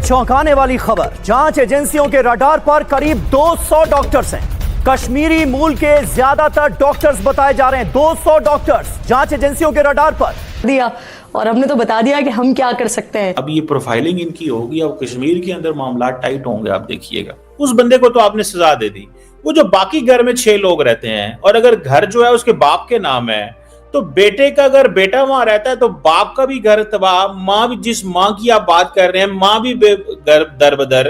चौंकाने वाली खबर, जांच एजेंसियों के रडार पर करीब 200 डॉक्टर्स हैं। कश्मीरी मूल के ज्यादातर डॉक्टर्स बताए जा रहे हैं। 200 डॉक्टर्स जांच एजेंसियों के रडार पर दिया और हमने तो बता दिया कि हम क्या कर सकते हैं। अब ये प्रोफाइलिंग इनकी होगी, अब कश्मीर के अंदर मामला टाइट होंगे, आप देखिएगा। उस बंदे को तो आपने सजा दे दी, वो जो बाकी घर में 6 लोग रहते हैं और अगर घर जो है उसके बाप के नाम है, तो बेटे का अगर बेटा वहां रहता है तो बाप का भी घर तबाह, माँ भी, जिस माँ की आप बात कर रहे हैं, माँ भी दरबदर,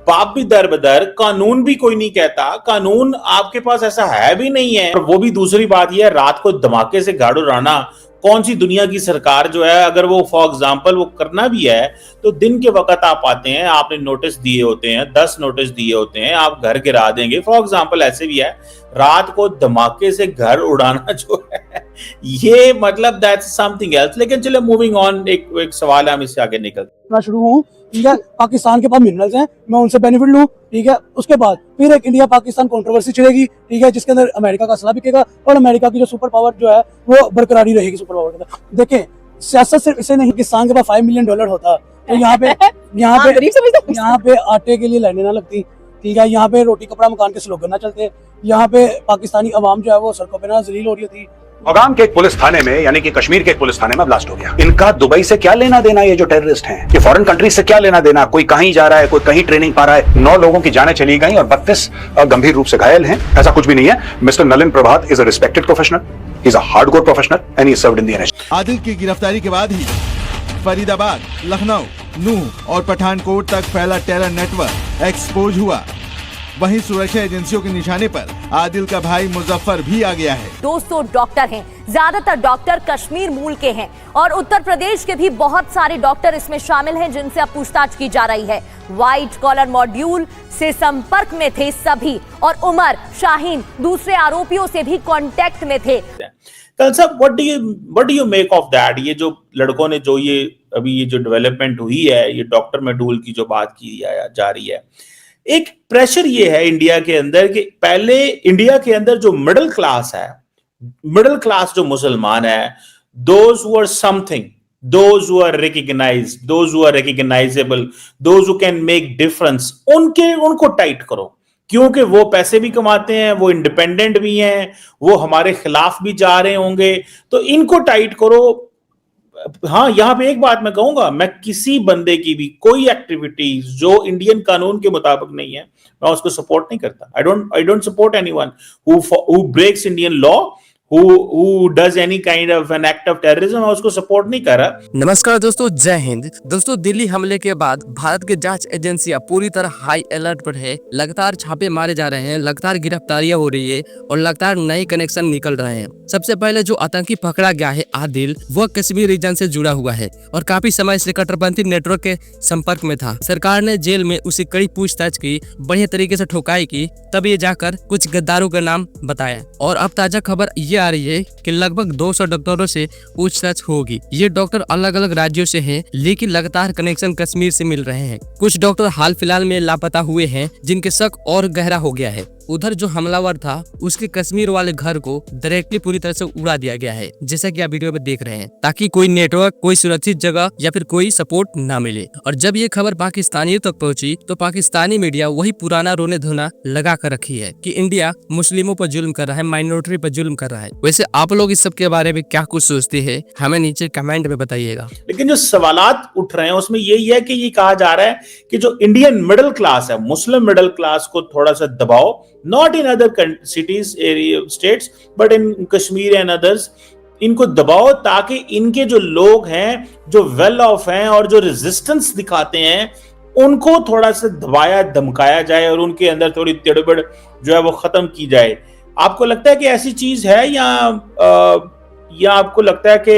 बाप भी दरबदर, कानून भी कोई नहीं कहता, कानून आपके पास ऐसा है भी नहीं है। और वो भी दूसरी बात यह है, रात को धमाके से गाड़ उड़ाना, कौन सी दुनिया की सरकार जो है, अगर वो फॉर एग्जाम्पल वो करना भी है तो दिन के वक्त आप आते हैं, आपने नोटिस दिए होते हैं, 10 नोटिस दिए होते हैं, आप घर गिरा देंगे। फॉर एग्जाम्पल ऐसे भी है, रात को धमाके से घर उड़ाना जो है ये मतलब दैट्स समथिंग एल्स। लेकिन चलो मूविंग ऑन, एक सवाल है, हम इससे आगे निकलते शुरू हूँ। ठीक है, पाकिस्तान के पास मिनरल्स हैं, मैं उनसे बेनिफिट लूँ। ठीक है, उसके बाद फिर एक इंडिया पाकिस्तान कंट्रोवर्सी चलेगी। ठीक है, जिसके अंदर अमेरिका का असला बिकेगा और अमेरिका की जो सुपर पावर जो है वो बरकरारी रहेगी सुपर पावर के अंदर। देखें, सियासत सिर्फ इसे नहीं, पाकिस्तान के पास $5 मिलियन होता तो यहाँ पे आटे के लिए लाइनें ना लगती। ठीक है, यहाँ पे रोटी कपड़ा मकान के स्लोगन ना चलते, यहाँ पे पाकिस्तानी अवाम जो है वो सड़कों पे ना जलील हो रही होती। औगाम के एक पुलिस थाने में, यानी कि कश्मीर के एक पुलिस थाने में ब्लास्ट हो गया। इनका दुबई से क्या लेना देना, ये जो टेररिस्ट हैं, ये फॉरेन कंट्री से क्या लेना देना? कोई कहीं जा रहा है, कोई कहीं ट्रेनिंग पा रहा है। 9 लोगों की जानें चली गई और 32 गंभीर रूप से घायल हैं। ऐसा कुछ भी नहीं है। Mister Nalin Prabhat is a respected professional, he is a hardcore professional and he served in the NSG. Adil की गिरफ्तारी के बाद ही फरीदाबाद, लखनऊ, नूह और पठानकोट तक फैला टेरर नेटवर्क एक्सपोज हुआ। वहीं सुरक्षा एजेंसियों के निशाने पर आदिल का भाई मुजफ्फर भी आ गया है। 200 डॉक्टर हैं, ज्यादातर डॉक्टर कश्मीर मूल के हैं और उत्तर प्रदेश के भी बहुत सारे डॉक्टर इसमें शामिल हैं जिनसे अब पूछताछ की जा रही है। व्हाइट कॉलर मॉड्यूल से संपर्क में थे सभी और उमर, शाहीन दूसरे आरोपियों से भी कांटेक्ट में थे। कल साहब, what do you make of that? ये जो लड़कों ने जो ये अभी ये जो डेवलपमेंट हुई है, ये डॉक्टर मॉड्यूल की जो बात की जा रही है, एक प्रेशर ये है इंडिया के अंदर कि पहले इंडिया के अंदर जो मिडिल क्लास है, मिडिल क्लास जो मुसलमान है, those who are something, those who are recognized, those who are recognizable, those who can make difference, उनको टाइट करो, क्योंकि वो पैसे भी कमाते हैं, वो इंडिपेंडेंट भी हैं, वो हमारे खिलाफ भी जा रहे होंगे, तो इनको टाइट करो। हाँ, यहां पे एक बात मैं कहूंगा, मैं किसी बंदे की भी कोई एक्टिविटी जो इंडियन कानून के मुताबिक नहीं है, मैं उसको सपोर्ट नहीं करता। I don't support anyone who breaks Indian law, who does any kind of an act of terrorism, उसको सपोर्ट नहीं कर रहा। नमस्कार दोस्तों, जय हिंद। दोस्तों, दिल्ली हमले के बाद भारत की जांच एजेंसियां पूरी तरह हाई अलर्ट पर है। लगातार छापे मारे जा रहे हैं, लगातार गिरफ्तारियां हो रही है और लगातार नए कनेक्शन निकल रहे हैं। सबसे पहले जो आतंकी पकड़ा गया है आदिल, वह कश्मीर रीजन से जुड़ा हुआ है और काफी समय से कट्टरपंथी नेटवर्क के संपर्क में था। सरकार ने जेल में उसी कड़ी पूछताछ की, बढ़िया तरीके से ठोकाई की, तब ये जाकर कुछ गद्दारों का नाम बताया। और अब ताजा खबर ये आ रही है कि लगभग 200 डॉक्टरों से पूछताछ होगी। ये डॉक्टर अलग अलग राज्यों से हैं, लेकिन लगातार कनेक्शन कश्मीर से मिल रहे हैं। कुछ डॉक्टर हाल फिलहाल में लापता हुए हैं, जिनके शक और गहरा हो गया है। उधर जो हमलावर था उसके कश्मीर वाले घर को डायरेक्टली पूरी तरह से उड़ा दिया गया है, जैसा कि आप वीडियो में देख रहे हैं, ताकि कोई नेटवर्क, कोई सुरक्षित जगह या फिर कोई सपोर्ट ना मिले। और जब ये खबर पाकिस्तानियों तक पहुंची तो पाकिस्तानी मीडिया वही पुराना रोने धोना लगा कर रखी है कि इंडिया मुस्लिमों पर जुल्म कर रहा है, माइनॉरिटी पर जुल्म कर रहा है। वैसे आप लोग इस सब के बारे में क्या कुछ सोचते हैं, हमें नीचे कमेंट में बताइएगा। लेकिन जो सवालात उठ रहे हैं उसमें यही है कि ये कहा जा रहा है कि जो इंडियन मिडिल क्लास है, मुस्लिम मिडिल क्लास को थोड़ा सा दबाओ, not in other cities, area, states, but in Kashmir and others, इनको दबाओ ताकि इनके जो लोग हैं, जो वेल ऑफ हैं और जो रेजिस्टेंस दिखाते हैं, उनको थोड़ा सा दबाया धमकाया जाए और उनके अंदर थोड़ी तिड़बड़ जो है वो खत्म की जाए। आपको लगता है कि ऐसी चीज है या आपको लगता है कि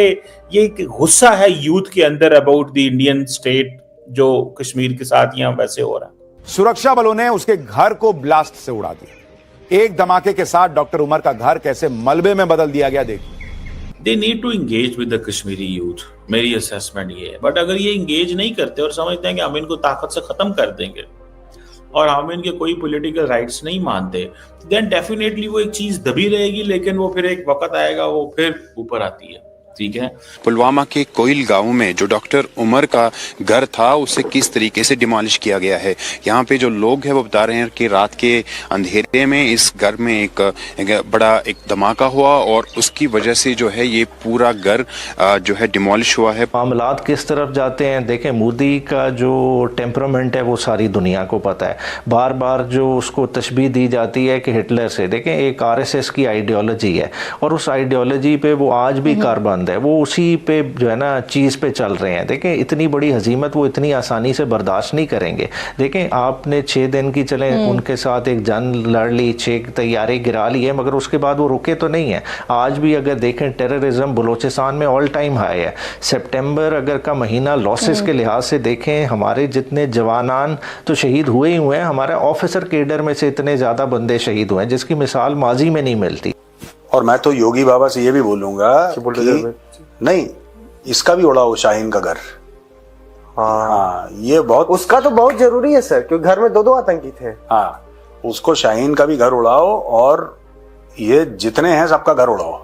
ये गुस्सा है यूथ के अंदर अबाउट द इंडियन स्टेट जो कश्मीर के साथ यहाँ वैसे हो रहा है? सुरक्षा बलों ने उसके घर को ब्लास्ट से उड़ा दिया। एक धमाके के साथ डॉक्टर उमर का घर कैसे मलबे में बदल दिया गया, देखिए। They need to engage with the Kashmiri youth, मेरी असेसमेंट ये है। बट अगर ये इंगेज नहीं करते और समझते हैं कि हम इनको ताकत से खत्म कर देंगे और हम इनके कोई पॉलिटिकल राइट्स नहीं मानते, देन डेफिनेटली वो एक चीज दबी रहेगी, लेकिन वो फिर एक वक्त आएगा वो फिर ऊपर आती है। ठीक है। पुलवामा के कोयल गांव में जो डॉक्टर उमर का घर था उसे किस तरीके से डिमोलिश किया गया है। यहाँ पे जो लोग हैं वो बता रहे हैं कि रात के अंधेरे में इस घर में एक बड़ा धमाका हुआ और उसकी वजह से जो है ये पूरा घर जो है डिमोलिश हुआ है। मामलात किस तरफ जाते हैं, देखें मोदी का जो टेम्परामेंट है वो सारी दुनिया को पता है। बार बार जो उसको तशबीह दी जाती है कि हिटलर से, देखें एक आरएसएस की आइडियोलॉजी है और उस आइडियोलॉजी पे वो आज भी कारबंद है, वो उसी पे जो है ना चीज़ पे चल रहे हैं। देखें इतनी बड़ी हजीमत वो इतनी आसानी से बर्दाश्त नहीं करेंगे। देखें आपने 6 दिन की चले उनके साथ एक जंग लड़ ली, 6 तैयारी गिरा ली है, मगर उसके बाद वो रुके तो नहीं है। आज भी अगर देखें टेररिज्म बलूचिस्तान में ऑल टाइम हाई है। सितंबर अगर का महीना लॉसेस के लिहाज से देखें, हमारे जितने जवानान तो शहीद हुए ही हुए हैं, हमारे ऑफिसर केडर में से इतने ज़्यादा बंदे शहीद हुए हैं जिसकी मिसाल माजी में नहीं मिलती। और मैं तो योगी बाबा से ये भी बोलूंगा कि नहीं, इसका भी उड़ा हो शाहीन का घर। हाँ, ये बहुत, उसका तो बहुत जरूरी है सर, क्योंकि घर में 2 आतंकी थे। हाँ, उसको शाहीन का भी घर उड़ाओ और ये जितने हैं सबका घर उड़ाओ।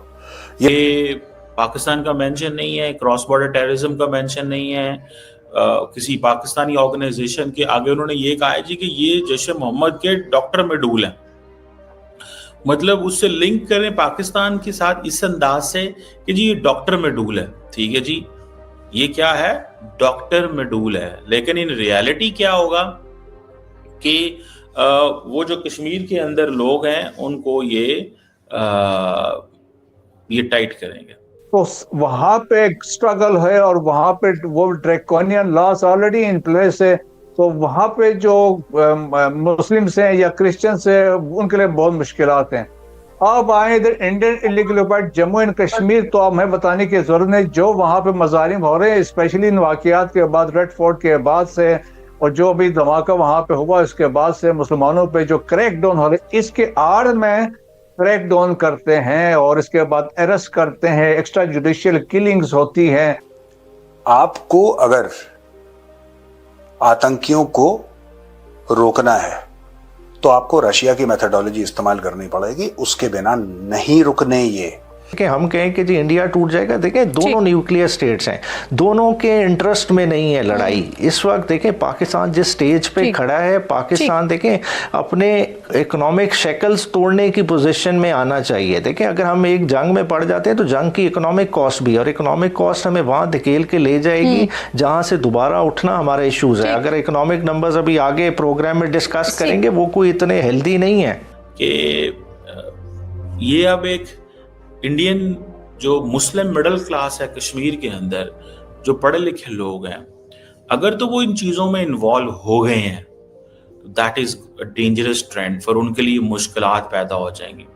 ये पाकिस्तान का मेंशन नहीं है, क्रॉस बॉर्डर टेररिज्म का मेंशन नहीं है। किसी पाकिस्तानी ऑर्गेनाइजेशन के आगे उन्होंने ये कहा है जी कि ये जैश मोहम्मद के डॉक्टर मेडूल हैं। मतलब उससे लिंक करें पाकिस्तान के साथ इस अंदाज से कि जी ये डॉक्टर मेडूल है। ठीक है जी, ये क्या है? डॉक्टर मेडूल है। लेकिन इन रियलिटी क्या होगा कि वो जो कश्मीर के अंदर लोग हैं उनको ये टाइट करेंगे। तो वहां पे स्ट्रगल है और वहां पे वो draconian loss already in place है। तो वहां पे जो मुस्लिम्स हैं या क्रिश्चियंस हैं उनके लिए बहुत मुश्किलात हैं। अब आए इधर Indian illegal occupied Jammu and Kashmir, तो अब हमें बताने की जरूरत नहीं जो वहां पे मजालिम हो रहे हैं, स्पेशली इन वाकयात के बाद, रेड फोर्ट के बाद से और जो भी धमाका वहां पे हुआ इसके बाद से मुसलमानों पे जो क्रैकडाउन हो रहे, इसके आड़ में क्रैकडाउन करते हैं और इसके बाद अरेस्ट करते हैं, एक्स्ट्रा जुडिशियल किलिंग्स होती हैं। आपको अगर आतंकियों को रोकना है तो आपको रशिया की मेथोडोलॉजी इस्तेमाल करनी पड़ेगी, उसके बिना नहीं रुकने ये। कि हम कहें कि जी इंडिया टूट जाएगा, देखें दोनों न्यूक्लियर स्टेट्स हैं, दोनों के इंटरेस्ट में नहीं है लड़ाई। इस वक्त देखें पाकिस्तान जिस स्टेज पे खड़ा है, पाकिस्तान देखें अपने इकोनॉमिक शेकल्स तोड़ने की पोजीशन में आना चाहिए। देखें अगर हम एक जंग में पड़ जाते हैं तो जंग की इकोनॉमिक कॉस्ट भी, और इकोनॉमिक कॉस्ट हमें वहाँ धकेल के ले जाएगी जहाँ से दोबारा उठना हमारा इशूज़ है। अगर इकोनॉमिक नंबर्स अभी आगे प्रोग्राम में डिस्कस करेंगे वो कोई इतने हेल्दी नहीं है कि ये अब एक इंडियन जो मुस्लिम मिडिल क्लास है कश्मीर के अंदर, जो पढ़े लिखे लोग हैं, अगर तो वो इन चीज़ों में इन्वॉल्व हो गए हैं, that is a dangerous trend, फिर उनके लिए मुश्किलात पैदा हो जाएंगी।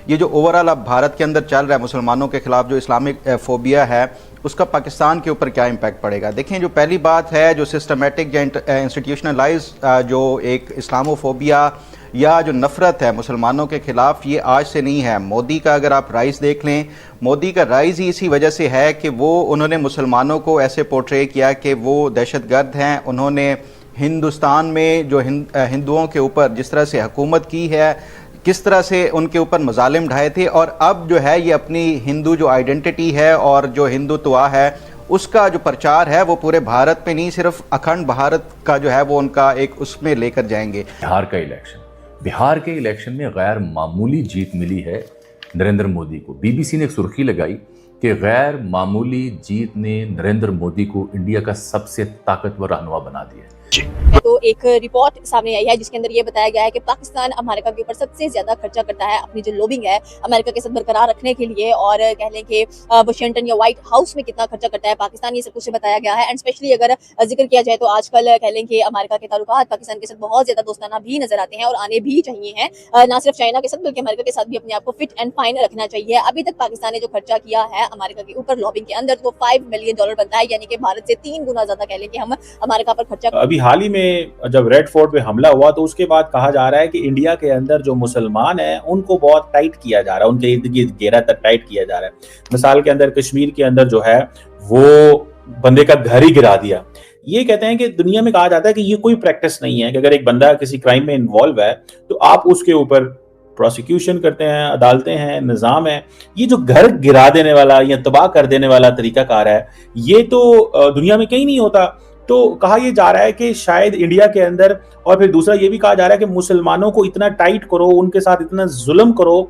ये जो ओवरऑल अब भारत के अंदर चल रहा है मुसलमानों के खिलाफ जो इस्लामिक फोबिया है, उसका पाकिस्तान के ऊपर क्या इम्पैक्ट पड़ेगा? देखें जो पहली बात है, जो सिस्टमेटिक या इंस्टीट्यूशनलाइज जो एक इस्लामोफोबिया या जो नफ़रत है मुसलमानों के ख़िलाफ़, ये आज से नहीं है। मोदी का अगर आप राइज देख लें, मोदी का राइज ही इसी वजह से है कि उन्होंने मुसलमानों को ऐसे पोर्ट्रे किया कि वो दहशतगर्द हैं। उन्होंने हिंदुस्तान में जो हिंदुओं के ऊपर जिस तरह से हुकूमत की है, किस तरह से उनके ऊपर मजालिम ढाए थे, और अब जो है ये अपनी हिंदू जो आइडेंटिटी है और जो हिंदुत्व है उसका जो प्रचार है वो पूरे भारत में नहीं, सिर्फ अखंड भारत का जो है वो उनका एक उसमें लेकर जाएंगे। बिहार के इलेक्शन में गैर मामूली जीत मिली है नरेंद्र मोदी को। बीबीसी ने एक सुर्खी लगाई कि गैर मामूली जीत ने नरेंद्र मोदी को इंडिया का सबसे ताकतवर रहनुमा बना दिया। तो एक रिपोर्ट सामने आई है जिसके अंदर ये बताया गया है कि पाकिस्तान अमेरिका के ऊपर सबसे ज्यादा खर्चा करता है अपनी जो लॉबिंग है अमेरिका के साथ बरकरार रखने के लिए, और कह लें कि वाशिंगटन या व्हाइट हाउस में कितना खर्चा करता है पाकिस्तान, ये सब कुछ बताया गया है। एंड स्पेशली अगर जिक्र किया जाए तो आजकल कह लें कि अमेरिका के ताल्लुकात पाकिस्तान के साथ बहुत ज्यादा दोस्ताना भी नजर आते हैं और आने भी चाहिए हैं, ना सिर्फ चाइना के साथ बल्कि अमेरिका के साथ भी अपने आप को फिट एंड फाइन रखना चाहिए। अभी तक पाकिस्तान ने जो खर्चा किया है अमेरिका के ऊपर लॉबिंग के अंदर, तो $5 मिलियन बनता है, यानी कि भारत से 3 गुना ज्यादा कह लें कि हम अमेरिका पर खर्चा। अभी हाल ही में जब रेड फोर्ट पे हमला हुआ तो उसके बाद कहा जा रहा है कि इंडिया के अंदर जो मुसलमान हैं उनको बहुत टाइट किया जा रहा है, उनके इर्द गिर्द घेरा तक टाइट किया जा रहा है। मिसाल के अंदर कश्मीर के अंदर जो है वो बंदे का घर ही गिरा दिया। ये कहते हैं कि दुनिया में कहा जाता है कि ये कोई प्रैक्टिस नहीं है कि अगर एक बंदा किसी क्राइम में इन्वॉल्व है तो आप उसके ऊपर प्रोसिक्यूशन करते हैं, अदालतें हैं, निज़ाम है, ये जो घर गिरा देने वाला या तबाह कर देने वाला तरीकाकार है, ये तो दुनिया में कहीं नहीं होता। तो कहा यह जा रहा है कि शायद इंडिया के अंदर, और फिर दूसरा ये भी कहा जा रहा है कि मुसलमानों को इतना टाइट करो, उनके साथ इतना जुल्म करो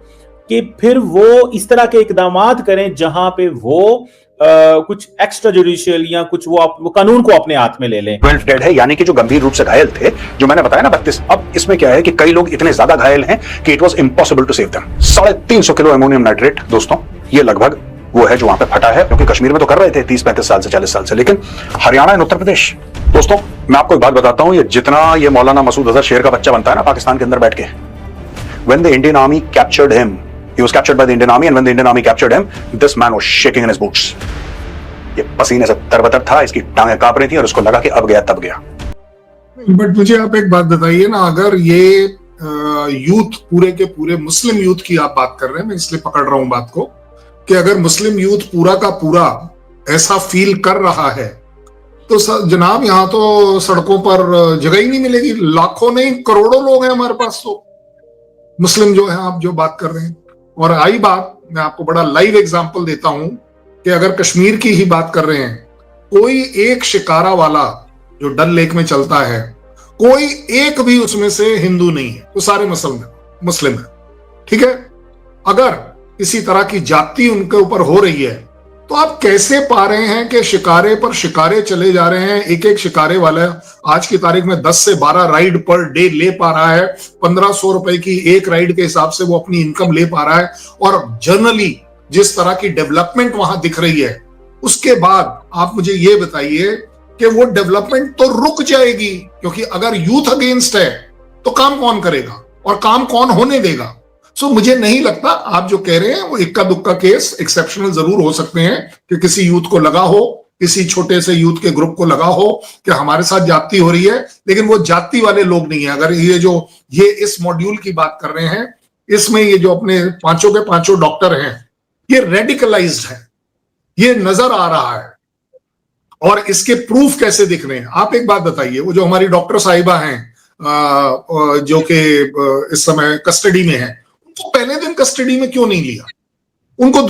कि फिर वो इस तरह के इकदामात करें जहां पे वो कुछ एक्स्ट्रा जुडिशियल या कुछ वो कानून को अपने हाथ में ले लें। 12 डेड है, यानी कि जो गंभीर रूप से घायल थे, जो मैंने बताया ना 32। अब इसमें क्या है कि कई लोग इतने ज्यादा घायल हैं कि it was impossible to save them. 350 kilo ammonium nitrate दोस्तों, ये लगभग वो है जो वहां पे फटा है, क्योंकि कश्मीर में तो कर रहे थे 30-35 साल से, 40 साल से, लेकिन हरियाणा एंड उत्तर प्रदेश दोस्तों, मैं आपको एक बात बताता हूं, ये जितना ये मौलाना मसूद अजहर शेर का बच्चा बनता है ना पाकिस्तान के अंदर बैठ के, when the Indian army captured him, he was captured by the Indian Army, and when the Indian Army captured him, this man was shaking in his boots. ये पसीने से तरबतर था, इसकी टांगें कांप रही थी और उसको लगा कि अब गया तब गया। बट मुझे आप एक बात बताइए ना, अगर ये यूथ पूरे के पूरे मुस्लिम यूथ की आप बात कर रहे हैं, मैं इसलिए पकड़ रहा हूं बात को, कि अगर मुस्लिम यूथ पूरा का पूरा ऐसा फील कर रहा है तो जनाब यहाँ तो सड़कों पर जगह ही नहीं मिलेगी। लाखों नहीं करोड़ों लोग हैं हमारे पास तो मुस्लिम जो है, आप जो बात कर रहे हैं। और आई बात, मैं आपको बड़ा लाइव एग्जांपल देता हूं कि अगर कश्मीर की ही बात कर रहे हैं, कोई एक शिकारा वाला जो डल लेक में चलता है, कोई एक भी उसमें से हिंदू नहीं है, तो सारे मुस्लिम है, ठीक है। अगर किसी तरह की जाति उनके ऊपर हो रही है, तो आप कैसे पा रहे हैं कि शिकारे पर शिकारे चले जा रहे हैं। एक एक शिकारे वाला आज की तारीख में 10 से 12 राइड पर डे ले पा रहा है, 1500 रुपए की एक राइड के हिसाब से वो अपनी इनकम ले पा रहा है। और जनरली जिस तरह की डेवलपमेंट वहां दिख रही है, उसके बाद आप मुझे ये बताइए कि वो डेवलपमेंट तो रुक जाएगी, क्योंकि अगर यूथ अगेंस्ट है तो काम कौन करेगा और काम कौन होने देगा। सो मुझे नहीं लगता, आप जो कह रहे हैं वो इक्का दुक्का केस एक्सेप्शनल जरूर हो सकते हैं कि किसी यूथ को लगा हो, किसी छोटे से यूथ के ग्रुप को लगा हो कि हमारे साथ जाति हो रही है, लेकिन वो जाति वाले लोग नहीं है। अगर ये इस मॉड्यूल की बात कर रहे हैं, इसमें ये जो अपने पांचों के पांचों डॉक्टर हैं, ये रेडिकलाइज्ड है, ये नजर आ रहा है। और इसके प्रूफ कैसे दिख रहे हैं, आप एक बात बताइए, वो जो हमारी डॉक्टर साहिबा हैं जो कि इस समय कस्टडी में है, उनको पहले दिन कस्टडी में क्यों नहीं लिया? उनको